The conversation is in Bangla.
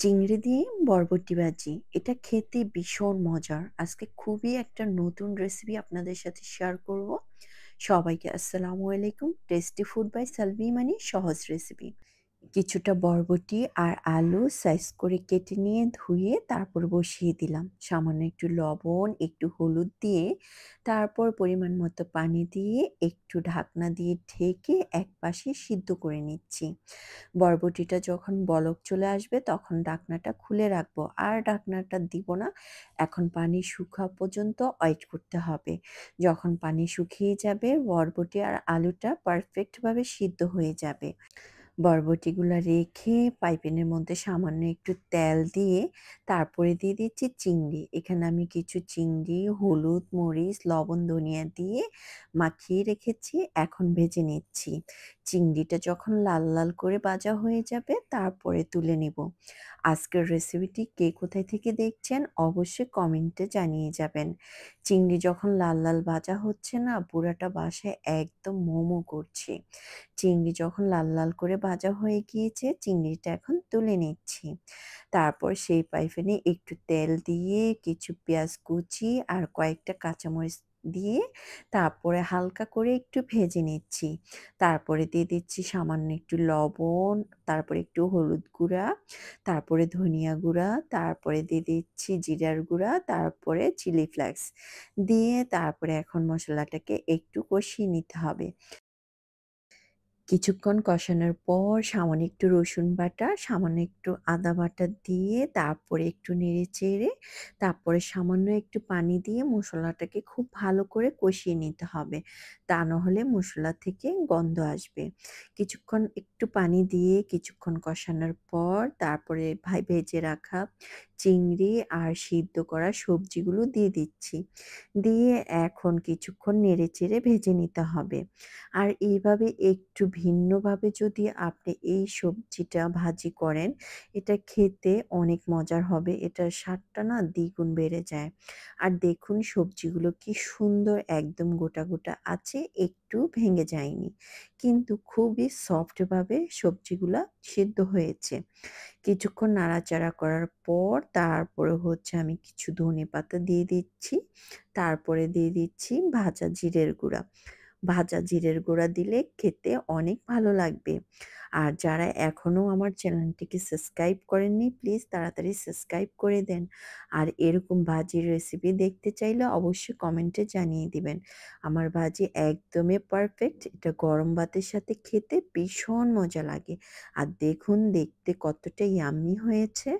চিংড়ি দিয়ে বরবটি ভাজি। এটা খেতে ভীষণ মজার। আজকে খুবই একটা নতুন রেসিপি আপনাদের সাথে শেয়ার করব। সবাইকে আসসালামু আলাইকুম। টেস্টি ফুড বাই সালভি মানে সহজ রেসিপি। কিছুটা বরবটি আর আলু সাইজ করে কেটে নিয়ে ধুয়ে তারপর বসিয়ে দিলাম। সামান্য একটু লবণ, একটু হলুদ দিয়ে তারপর পরিমাণ মতো পানি দিয়ে একটু ঢাকনা দিয়ে ঢেকে একপাশে সিদ্ধ করে নিচ্ছি। বরবটিটা যখন বলক চলে আসবে তখন ঢাকনাটা খুলে রাখবো। আর ঢাকনাটা দিব না। এখন পানি শুকা পর্যন্ত ওয়েট করতে হবে। যখন পানি শুকিয়ে যাবে বরবটি আর আলুটা পারফেক্টভাবে সিদ্ধ হয়ে যাবে। বরবটিগুলা রেখে পাইপিনের মধ্যে সামান্য একটু তেল দিয়ে তারপরে দিয়ে দিচ্ছি চিংড়ি। এখানে আমি কিছু চিংড়ি, হলুদ, মরিচ, লবণ, ধনিয়া দিয়ে মাখিয়ে রেখেছি। এখন ভেজে নিচ্ছি। চিংড়িটা যখন লাল লাল করে ভাজা হয়ে যাবে তারপরে তুলে নিব। আজকের রেসিপিটি কে কোথায় থেকে দেখছেন অবশ্যই কমেন্টে জানিয়ে যাবেন। চিংড়ি যখন লাল লাল ভাজা হচ্ছে না পুরাটা বাসায় একদম মোমো করছে। চিংড়ি যখন লাল লাল করে ভাজা হয়ে গিয়েছে চিংড়িটা এখন তুলে নিচ্ছি। তারপর সেই পাইপ্যানে একটু তেল দিয়ে কিছু পেঁয়াজ কুচি আর কয়েকটা কাঁচামরিচ দিয়ে তারপরে হালকা করে একটু ভেজে নিচ্ছি। তারপরে দিয়ে দিচ্ছি সামান্য একটু লবণ, তারপরে একটু হলুদ গুঁড়া, তারপরে ধনিয়া গুঁড়া, তারপরে দিয়ে দিচ্ছি জিরার গুঁড়া, তারপরে চিলি ফ্লেক্স দিয়ে তারপরে এখন মশলাটাকে একটু কষিয়ে নিতে হবে। কিছুক্ষণ কষানোর পর সামান্য একটু রসুন বাটা, সামান্য একটু আদা বাটা দিয়ে তারপরে একটু নেড়ে-চেড়ে তারপরে সামান্য একটু পানি দিয়ে মশলাটাকে খুব ভালো করে কষিয়ে নিতে হবে। তা নাহলে মশলা থেকে গন্ধ আসবে। কিছুক্ষণ একটু পানি দিয়ে কিছুক্ষণ কষানোর পর তারপরে ভেজে রাখা চিংড়ি আর সিদ্ধ করা সবজিগুলো দিয়ে দিচ্ছি। দিয়ে এখন কিছুক্ষণ নেড়ে-চেড়ে ভেজে নিতে হবে। আর এইভাবে একটু ভিন্নভাবে যদি আপনি এই সবজিটা ভাজি করেন, এটা খেতে অনেক মজার হবে। এটার স্বাদটা না দ্বিগুণ বেড়ে যায়। আর দেখুন সবজিগুলো কি সুন্দর একদম গোটা, গোটা আছে, একটু ভেঙে যায়নি। কিন্তু খুবই সফটভাবে সবজিগুলা সিদ্ধ হয়েছে। কিছুক্ষণ নাড়াচাড়া করার পর তারপরে হচ্ছে আমি কিছু ধনেপাতা দিয়ে দিচ্ছি। তারপরে দিয়ে দিচ্ছি ভাজা জিরের গুঁড়া। ভাজা জিরের গুঁড়া দিলে খেতে অনেক ভালো লাগবে। আর যারা এখনো আমার চ্যানেলটিকে সাবস্ক্রাইব করেননি প্লিজ তাড়াতাড়ি সাবস্ক্রাইব করে দেন। আর এরকম ভাজির রেসিপি দেখতে চাইলে অবশ্যই কমেন্টে জানিয়ে দিবেন। আমার ভাজি একদমই পারফেক্ট। এটা গরম ভাতের সাথে খেতে ভীষণ মজা লাগে। আর দেখুন দেখতে কতটা ইয়াম্মি হয়েছে।